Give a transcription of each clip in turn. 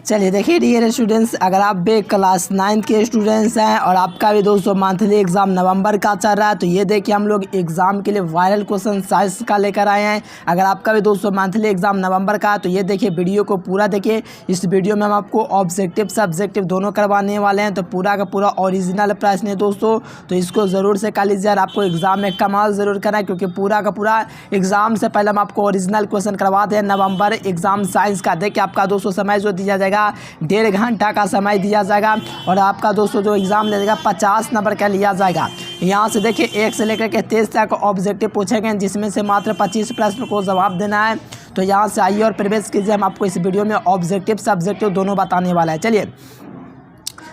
चलिए देखिए dear students, अगर आप भी क्लास 9 के स्टूडेंट्स हैं और आपका भी दोस्तों मंथली एग्ज़ाम नवंबर का चल रहा है, तो ये देखिए हम लोग एग्ज़ाम के लिए वायरल क्वेश्चन साइंस का लेकर आए हैं। अगर आपका भी दोस्तों मंथली एग्ज़ाम नवंबर का है तो ये देखिए वीडियो को पूरा देखिए। इस वीडियो में हम आपको ऑब्जेक्टिव सब्जेक्टिव दोनों करवाने वाले हैं, तो पूरा का पूरा ओरिजिनल प्रश्न है दोस्तों, तो इसको ज़रूर से कर लीजिए और आपको एग्ज़ाम में कमाल ज़रूर करना है, क्योंकि पूरा का पूरा एग्ज़ाम से पहले हम आपको ओरिजिनल क्वेश्चन करवाते हैं नवंबर एग्ज़ाम साइंस का। देखिए आपका दोस्तों समय जो दिया जाएगा 1.5 घंटा का समय दिया जाएगा और आपका दोस्तों जो एग्ज़ाम ले जाएगा 50 नंबर का लिया जाएगा। यहाँ से देखिए 1 से लेकर के 23 तक ऑब्जेक्टिव पूछे गए, जिसमें से मात्र 25 प्रश्न को जवाब देना है। तो यहाँ से आइए और प्रवेश कीजिए, हम आपको इस वीडियो में ऑब्जेक्टिव सब्जेक्टिव दोनों बताने वाला है। चलिए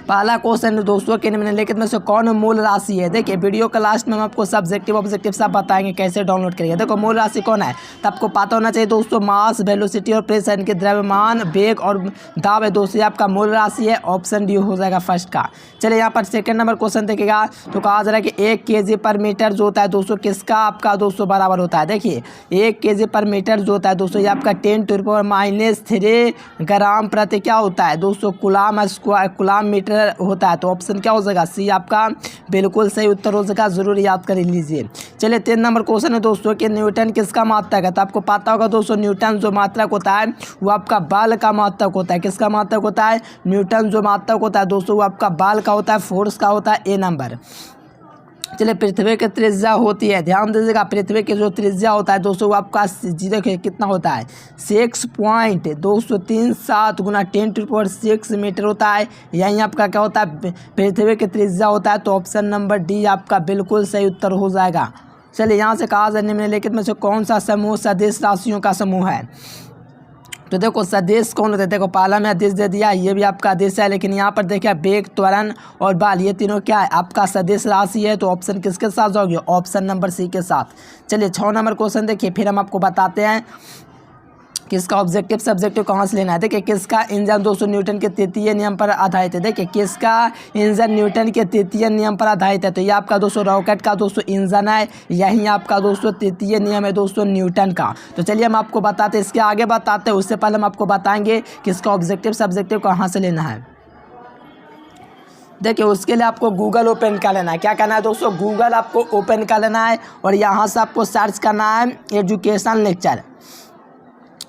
पहला क्वेश्चन दोस्तों के निम्नलिखित में से कौन मूल राशि है। देखिए वीडियो के लास्ट में हम आपको सब्जेक्टिव ऑब्जेक्टिव सब बताएंगे कैसे डाउनलोड करिए। देखो मूल राशि कौन है तो आपको पता होना चाहिए दोस्तों, मास वेलोसिटी और प्रेस यानी कि द्रव्यमान वेग और दाब है दोस्तों, आपका मूल राशि है। ऑप्शन डी हो जाएगा फर्स्ट का। चलिए यहाँ पर सेकंड नंबर क्वेश्चन देखिएगा, तो कहा जा रहा है कि 1 kg पर मीटर जो होता है दोस्तों किसका आपका दोस्तों बराबर होता है। देखिए 1 kg पर मीटर जो होता है दोस्तों ये आपका 10⁻³ ग्राम प्रति क्या होता है दोस्तों कुलाम मीटर होता है। तो ऑप्शन क्या हो जाएगा सी आपका बिल्कुल सही उत्तर हो जाएगा, जरूर याद कर लीजिए। चलिए 3 नंबर क्वेश्चन है दोस्तों कि न्यूटन किसका मात्रक है। तो आपको पता होगा दोस्तों न्यूटन जो मात्रक होता है वो आपका बल का मात्रक होता है। किसका मात्रक होता है, न्यूटन जो मात्रक होता है दोस्तों वो आपका बल का होता है, फोर्स का होता है। ए नंबर। चलिए पृथ्वी की त्रिज्या होती है, ध्यान दीजिएगा, पृथ्वी की जो त्रिज्या होता है दोस्तों वो आपका देखिए कितना होता है 6.237 गुना 10⁻6 मीटर होता है। यहीं आपका क्या होता है पृथ्वी की त्रिज्या होता है। तो ऑप्शन नंबर डी आपका बिल्कुल सही उत्तर हो जाएगा। चलिए यहाँ से कहा जाए निम्नलिखित में से कौन सा समूह सदिश राशियों का समूह है। तो देखो सदिश कौन होता है, देखो पहला में आदेश दे दिया, ये भी आपका आदेश है, लेकिन यहाँ पर देखिए वेग त्वरण और बल ये तीनों क्या है आपका सदिश राशि है। तो ऑप्शन किसके साथ जाओगे, ऑप्शन नंबर सी के साथ। चलिए 6 नंबर क्वेश्चन देखिए, फिर हम आपको बताते हैं किसका ऑब्जेक्टिव सब्जेक्टिव कहाँ से लेना है। देखिए किसका इंजन दोस्तों न्यूटन के तृतीय नियम पर आधारित है। देखिए किसका इंजन न्यूटन के तृतीय नियम पर आधारित है। तो ये आपका दोस्तों रॉकेट का दोस्तों इंजन है, यही आपका दोस्तों तृतीय नियम है दोस्तों न्यूटन का। तो चलिए हम आपको बताते हैं, इसके आगे बताते हैं उससे पहले हम आपको बताएंगे किसका ऑब्जेक्टिव सब्जेक्टिव कहाँ से लेना है। देखिए उसके लिए आपको गूगल ओपन कर लेना है। क्या करना है दोस्तों, गूगल आपको ओपन कर लेना है और यहाँ से आपको सर्च करना है एजुकेशन लेक्चर,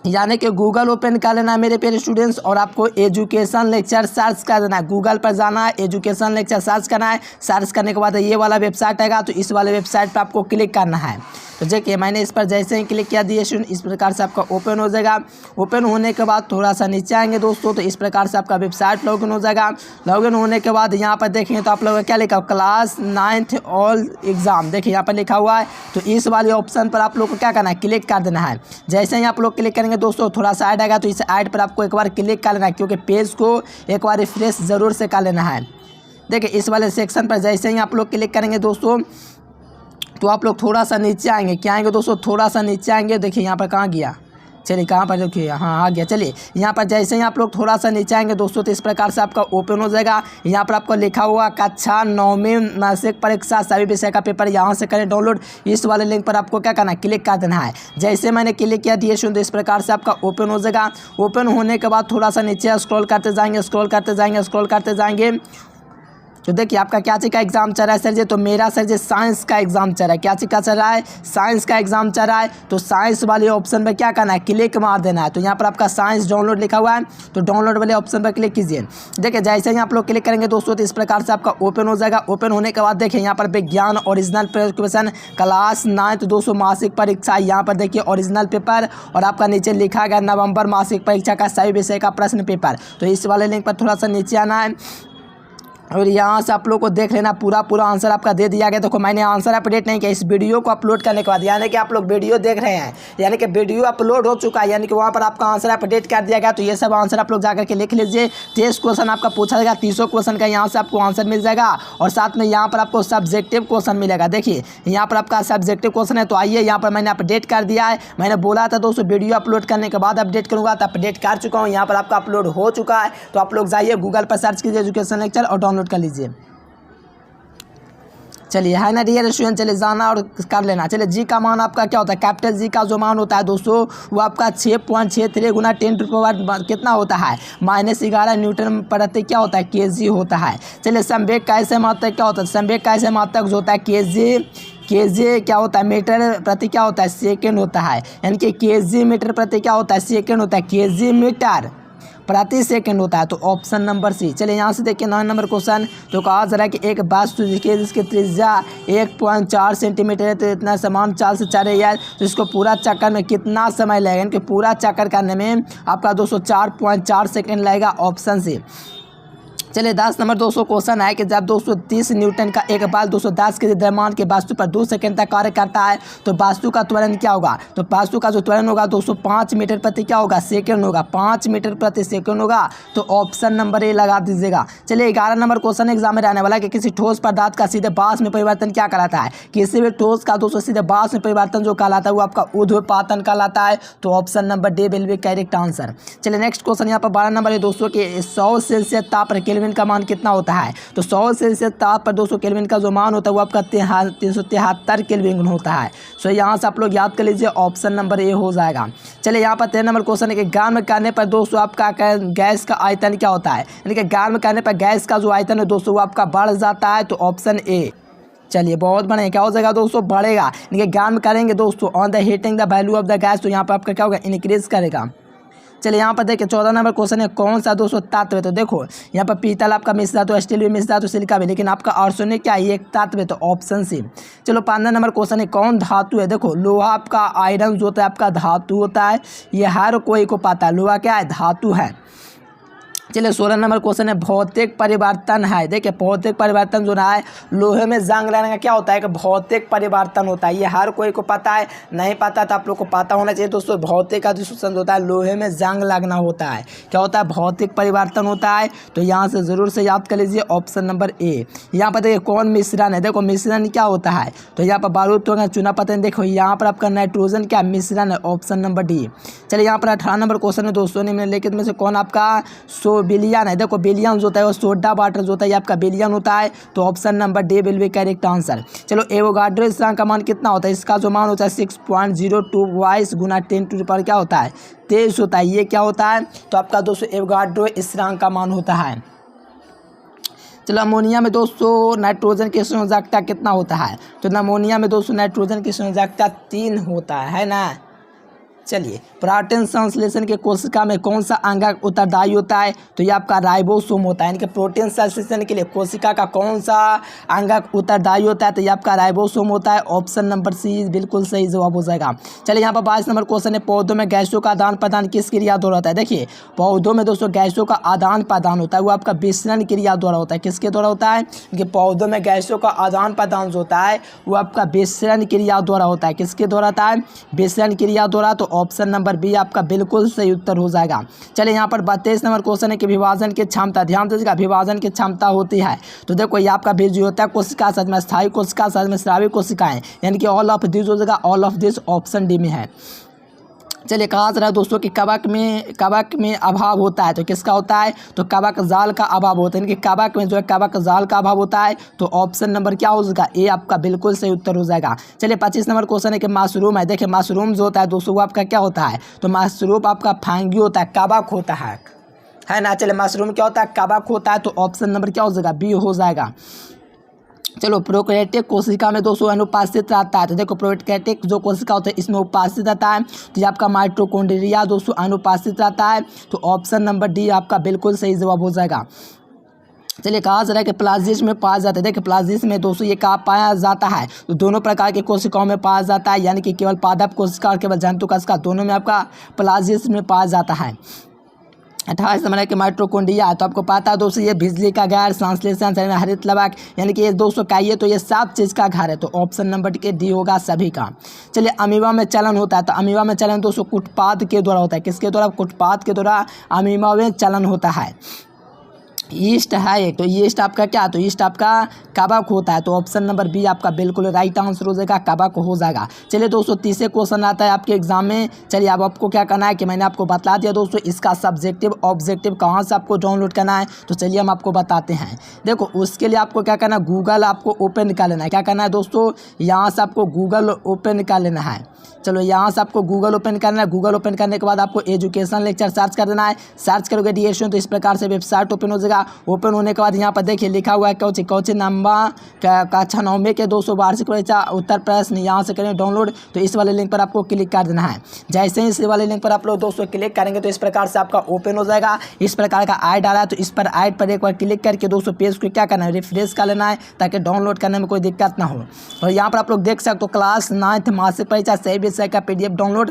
यानी कि गूगल ओपन कर लेना है मेरे प्यारे स्टूडेंट्स और आपको एजुकेशन लेक्चर सर्च कर देना है। गूगल पर जाना है, एजुकेशन लेक्चर सर्च करना है। सर्च करने के बाद ये वाला वेबसाइट आएगा, तो इस वाले वेबसाइट पर आपको क्लिक करना है। तो देखिए मैंने इस पर जैसे ही क्लिक किया दिए स्टूडेंट, इस प्रकार से आपका ओपन हो जाएगा। ओपन होने के बाद थोड़ा सा नीचे आएंगे दोस्तों, तो इस प्रकार से आपका वेबसाइट लॉगिन हो जाएगा। लॉगिन होने के बाद यहाँ पर देखेंगे तो आप लोगों का क्या लिखा क्लास 9th ऑल एग्ज़ाम, देखिए यहाँ पर लिखा हुआ है। तो इस वाले ऑप्शन पर आप लोग को क्या करना है, क्लिक कर देना है। जैसे ही आप लोग क्लिक करेंगे दोस्तों थोड़ा सा ऐड आएगा, तो इस ऐड पर आपको एक बार क्लिक कर लेना है, क्योंकि पेज को एक बार रिफ्रेश ज़रूर से कर लेना है। देखिए इस वाले सेक्शन पर जैसे ही आप लोग क्लिक करेंगे दोस्तों तो आप लोग थोड़ा सा नीचे आएंगे। क्या आएंगे दोस्तों, थोड़ा सा नीचे आएंगे। देखिए यहाँ पर कहाँ गया, चलिए कहाँ पर देखिए, हाँ आ गया। चलिए यहाँ पर जैसे ही आप लोग थोड़ा सा नीचे आएंगे दोस्तों तो इस प्रकार से आपका ओपन हो जाएगा। यहाँ पर आपको लिखा हुआ कक्षा 9वीं मासिक परीक्षा सभी विषय का पेपर यहाँ से करें डाउनलोड। इस वाले लिंक पर आपको क्या करना है, क्लिक कर देना है। जैसे मैंने क्लिक किया दिए सुन, तो इस प्रकार से आपका ओपन हो जाएगा। ओपन होने के बाद थोड़ा सा नीचे स्क्रॉल करते जाएंगे, स्क्रॉल करते जाएंगे, स्क्रॉल करते जाएंगे। तो देखिए आपका क्या चीज़ का एग्जाम चल रहा है सर जी, तो मेरा सर जी साइंस का एग्जाम चल रहा है। क्या चीज़ का चल रहा है, साइंस का एग्जाम चल रहा है। तो साइंस वाले ऑप्शन पर क्या करना है, क्लिक मार देना है। तो यहाँ पर आपका साइंस डाउनलोड लिखा हुआ है, तो डाउनलोड वाले ऑप्शन पर क्लिक कीजिए। देखिए जैसे ही आप लोग क्लिक करेंगे दोस्तों तो इस प्रकार से आपका ओपन हो जाएगा। ओपन होने के बाद देखिए यहाँ पर विज्ञान ओरिजिनल क्वेश्चन क्लास 9th दोस्तों मासिक परीक्षा, यहाँ पर देखिए ओरिजिनल पेपर और आपका नीचे लिखा गया नवंबर मासिक परीक्षा का सभी विषय का प्रश्न पेपर। तो इस वाले लिंक पर थोड़ा सा नीचे आना है और यहाँ से आप लोग को देख लेना पूरा आंसर आपका दे दिया गया। देखो मैंने आंसर अपडेट नहीं किया, इस वीडियो को अपलोड करने के बाद, यानी कि आप लोग वीडियो देख रहे हैं, यानी कि वीडियो अपलोड हो चुका है, यानी कि वहाँ पर आपका आंसर अपडेट कर दिया गया। तो ये सब आंसर आप लोग जाकर के लिख लीजिए। 23 क्वेश्चन आपका पूछा जाएगा, 30 क्वेश्चन का यहाँ से आपको आंसर मिल जाएगा और साथ में यहाँ पर आपको सब्जेक्टिव क्वेश्चन मिलेगा। देखिए यहाँ पर आपका सब्जेक्टिव क्वेश्चन है, तो आइए यहाँ पर मैंने अपडेट कर दिया है। मैंने बोला था दोस्तों वीडियो अपलोड करने के बाद अपडेट करूँगा, तो अपडेट कर चुका हूँ। यहाँ पर आपका अपलोड हो चुका है, तो आप लोग जाइए गूगल पर सर्च कीजिए एजुकेशन लेक्चर और डाउनलोड कर लीजिए। चलिए है ना डियर स्टूडेंट, चलिए जाना और कर लेना। चलिए जी का मान आपका क्या होता है, कैपिटल जी का जो मान होता है दोस्तों वो आपका 6.63 गुना 10⁻⁻⁻ कितना होता है, -11 न्यूटन प्रति क्या होता है, केजी होता है। चलिए संवेग का ऐसे मात्रक क्या होता है, संवेग का ऐसे मात्रक जो होता है केजी क्या होता है, मीटर प्रति क्या होता है, सेकेंड होता है। यानी कि केजी मीटर प्रति क्या होता है, सेकेंड होता है, केजी मीटर प्रति सेकंड होता है। तो ऑप्शन नंबर सी। चलिए यहाँ से देखिए 9 नंबर क्वेश्चन। तो कहा जा रहा है कि एक वस्तु जिसकी त्रिज्या 1.4 सेंटीमीटर है, तो इतना समान चाल से चल रही है, तो इसको पूरा चक्कर में कितना समय लगेगा, यानी कि पूरा चक्कर करने में आपका 204.4 सेकंड लगेगा, ऑप्शन सी। चलिए 10 नंबर दोस्तों क्वेश्चन है कि जब 230 न्यूटन का एक बल 210 के द्रव्यमान के वस्तु पर 2 सेकंड तक कार्य करता है, तो वस्तु का त्वरण क्या होगा, तो वस्तु का जो त्वरण होगा 205 मीटर प्रति क्या होगा, सेकंड होगा, 5 मीटर प्रति सेकंड होगा। तो ऑप्शन नंबर ए लगा दीजिएगा। चलिए 11 नंबर क्वेश्चन एग्जाम में रहने वाला है कि किसी ठोस पदार्थ का सीधे बाष्प में परिवर्तन क्या कहलाता है, किसी भी ठोस का दोस्तों सीधे बाष्प में परिवर्तन जो कहलाता है वो आपका ऊर्ध्वपातन कहलाता है। तो option number D will be correct answer. चलिए नेक्स्ट क्वेश्चन यहाँ पर 12 नंबर है दोस्तों कि 100 सेल्सियस ताप पर केल्विन का मान कितना होता है, तो 100 सेल्सियस ताप पर 200 केल्विन का जो मान होता है वो आपका 373 केल्विन होता है। सो यहाँ से आप लोग याद कर लीजिए, ऑप्शन नंबर ए हो जाएगा। चलिए यहाँ पर 13 नंबर क्वेश्चन है कि गर्म करने पर दोस्तों आपका गैस का आयतन क्या होता है, यानी कि गर्म करने पर गैस का जो आयतन है दोस्तों वो आपका बढ़ जाता है। तो ऑप्शन ए। चलिए बहुत बढ़िया, क्या हो जाएगा दोस्तों, बढ़ेगा, यानी कि गर्म करेंगे दोस्तों on the heating the value of the gas, तो यहाँ पर आपका क्या होगा, इंक्रीज करेगा। चलिए यहाँ पर देखिए 14 नंबर क्वेश्चन है कौन सा दोस्तों तत्व है, तो देखो यहाँ पर पीतल आपका मिश्र धातु, स्टील भी मिश्र धातु, सिलिका भी, लेकिन आपका आर्सेनिक क्या है, ये एक तत्व है, तो ऑप्शन सी। चलो 15 नंबर क्वेश्चन है कौन धातु है, देखो लोहा आपका आयरन जो होता है आपका धातु होता है, ये हर कोई को पता है, लोहा क्या है, धातु है। चलिए 16 नंबर क्वेश्चन है भौतिक परिवर्तन है। देखिए भौतिक परिवर्तन जो रहा है, लोहे में जंग लगने का क्या होता है कि भौतिक परिवर्तन होता है, ये हर कोई को पता है, नहीं पता तो आप लोग को पता होना चाहिए दोस्तों। भौतिक का जो सूचन होता है, लोहे में जंग लगना होता है, क्या होता है, भौतिक परिवर्तन होता है। तो यहाँ से ज़रूर से याद कर लीजिए, ऑप्शन नंबर ए। यहाँ पर देखिए कौन मिश्रण है, देखो मिश्रण क्या होता है, तो यहाँ पर बारूद तो चूना पत्थर, देखो यहाँ पर आपका नाइट्रोजन क्या मिश्रण है, ऑप्शन नंबर डी। चलिए यहाँ पर 18 नंबर क्वेश्चन है दोस्तों, निम्नलिखित में से कौन आपका बिलियन है, देखो बिलियन जो होता है वो सोडा वाटर जो होता है ये आपका बिलियन होता है। तो option number D will be correct answer. चलो एवोगाड्रो स्थिरांक का मान कितना होता है, इसका जो मान होता है 6.02 गुना 10 पर क्या होता है, 23 होता है, ये क्या होता है, तो आपका दोस्तों एवोगाड्रो स्थिरांक का मान होता है। चलो अमोनिया में दोस्तों नाइट्रोजन की संयोजकता कितना होता है, तो अमोनिया में दोस्तों नाइट्रोजन की संयोजकता 3 होता है ना। चलिए प्रोटीन संश्लेषण के कोशिका में कौन सा अंगक उत्तरदायी होता है, तो ये आपका राइबोसोम होता है, यानी कि प्रोटीन संश्लेषण के लिए कोशिका का कौन सा अंगक उत्तरदायी होता है, तो ये आपका राइबोसोम होता है। ऑप्शन नंबर सी बिल्कुल सही जवाब हो जाएगा। चलिए यहाँ पर 22 नंबर क्वेश्चन है पौधों में गैसों का आदान प्रदान किस क्रिया द्वारा होता है। देखिए पौधों में दोस्तों गैसों का आदान प्रदान होता है वो आपका विसरण क्रिया द्वारा होता है, किसके द्वारा होता है, क्योंकि पौधों में गैसों का आदान प्रदान जो होता है वो आपका विसरण क्रिया द्वारा होता है, किसके द्वारा होता है, विसरण क्रिया द्वारा। तो ऑप्शन नंबर बी आपका बिल्कुल सही उत्तर हो जाएगा। चलिए यहाँ पर 32 नंबर क्वेश्चन है कि विभाजन की क्षमता, ध्यान दीजिएगा, विभाजन की क्षमता होती है, तो देखो ये आपका बीज होता है कोशिका सज में, स्थायी कोशिका सज में, स्रावी कोशिकाएं, यानी कि ऑल ऑफ दिस हो जाएगा, all of this option D में है। चलिए कहा जा रहा है दोस्तों कि कवक में अभाव होता है, तो किसका होता है, तो कवक जाल का अभाव होता है, यानी कि कवक में जो है कवक जाल का अभाव होता है। तो ऑप्शन नंबर क्या हो जाएगा, ए आपका बिल्कुल सही उत्तर हो जाएगा। चलिए 25 नंबर क्वेश्चन है कि मशरूम है। देखिए मशरूम जो होता है दोस्तों वो आपका क्या होता है, तो मशरूम आपका फंगी होता है, कवक होता है ना। चलिए मशरूम क्या होता है, कवक होता है। तो ऑप्शन नंबर क्या हो जाएगा, बी हो जाएगा। चलो प्रोकैरियोटिक कोशिका में दोस्तों अनुपस्थित रहता है, तो देखो प्रोकैरियोटिक जो कोशिका होता है इसमें उपस्थित रहता है, तो ये आपका माइटोकॉन्ड्रिया दोस्तों अनुपस्थित रहता है। तो ऑप्शन नंबर डी आपका बिल्कुल सही जवाब हो जाएगा। चलिए कहा जा रहा है कि प्लाज्मिड में पाया जाता है। देखिए प्लाज्मिड में दोस्तों ये कहाँ पाया जाता है, तो दोनों प्रकार के कोशिकाओं में पाया जाता है, यानी कि केवल पादप कोशिका और केवल जंतु कोशिका दोनों में आपका प्लाज्मिड में पाया जाता है। 28 नंबर है कि माइटोकॉन्ड्रिया, तो आपको पता है दोस्तों ये बिजली का घर, संश्लेषण शरीर में हरित लवक, यानी कि ये दोस्तों कहिए तो ये सब चीज़ का घर है। तो ऑप्शन नंबर के डी होगा सभी का। चलिए अमीबा में चलन होता है, तो अमीबा में चलन दोस्तों कुटपाद के द्वारा होता है, किसके द्वारा, कुटपाद के द्वारा अमीबा में चलन होता है। ईस्ट है एक, तो ईस्ट आपका क्या, तो ईस्ट आपका कबक होता है, तो ऑप्शन नंबर बी आपका बिल्कुल राइट आंसर हो जाएगा, कबक हो जाएगा। चलिए दोस्तों, तीसरे क्वेश्चन आता है आपके एग्जाम में। चलिए अब आपको क्या करना है कि मैंने आपको बता दिया दोस्तों, इसका सब्जेक्टिव ऑब्जेक्टिव कहाँ से आपको डाउनलोड करना है, तो चलिए हम आपको बताते हैं। देखो उसके लिए आपको क्या करना है, गूगल आपको ओपन कर लेना है। क्या करना है दोस्तों, यहाँ से आपको गूगल ओपन कर लेना है। चलो यहाँ से आपको गूगल ओपन करना है। गूगल ओपन करने के बाद आपको एजुकेशन लेक्चर सर्च कर देना है। सर्च करोगे डियर स्टूडेंट तो इस प्रकार से वेबसाइट ओपन हो जाएगा। ओपन होने के बाद यहाँ पर देखिए लिखा हुआ है कौची नंबर कक्षा 9 के 200 वार्षिक परीक्षा उत्तर प्रश्न, यहाँ से करें डाउनलोड। तो इस वाले लिंक पर आपको क्लिक कर देना है। जैसे ही इस वाले लिंक पर आप लोग दोस्तों क्लिक करेंगे तो इस प्रकार से आपका ओपन हो जाएगा। इस प्रकार का ऐड आ रहा है, तो इस पर ऐड पर एक बार क्लिक करके दोस्तों पेज को क्या करना है, रिफ्रेश कर लेना है, ताकि डाउनलोड करने में कोई दिक्कत ना हो। और यहाँ पर आप लोग देख सकते हो क्लास 9 मासिक परीक्षा सही विषय का PDF डाउनलोड,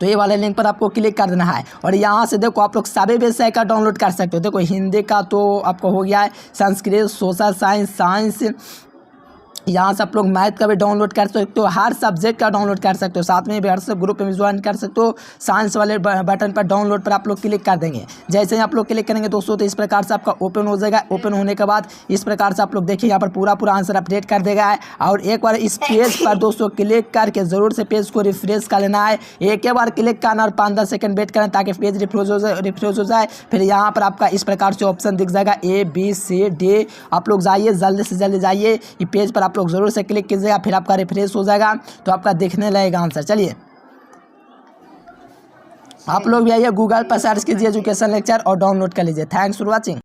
तो ये वाले लिंक पर आपको क्लिक कर देना है। और यहाँ से देखो आप लोग सभी विषय का डाउनलोड कर सकते हो। देखो हिंदी का तो आपको हो गया है, संस्कृत, सोशल साइंस, यहाँ से आप लोग मैथ का भी डाउनलोड कर सकते हो, हर सब्जेक्ट का डाउनलोड कर सकते हो। साथ में व्हाट्सएप ग्रुप में ज्वाइन कर सकते हो। साइंस वाले बटन पर डाउनलोड पर आप लोग क्लिक कर देंगे। जैसे ही आप लोग क्लिक करेंगे दोस्तों तो इस प्रकार से आपका ओपन हो जाएगा। ओपन होने के बाद इस प्रकार से आप लोग देखिए यहाँ पर पूरा आंसर अपडेट कर देगा है। और एक बार इस पेज पर दोस्तों क्लिक करके ज़रूर से पेज को रिफ्रेश कर लेना है। एक ही बार क्लिक करना और 5-10 सेकंड वेट करना ताकि पेज रिफ्रेश हो जाए। फिर यहाँ पर आपका इस प्रकार से ऑप्शन दिख जाएगा ABCD। आप लोग जाइए, जल्दी से जल्दी जाइए, ये पेज पर आप लोग ज़रूर से क्लिक कीजिएगा, फिर आपका रिफ्रेश हो जाएगा, तो आपका दिखने लगेगा आंसर। चलिए आप लोग भी आइए, गूगल पर सर्च कीजिए एजुकेशन लेक्चर और डाउनलोड कर लीजिए। Thanks for watching.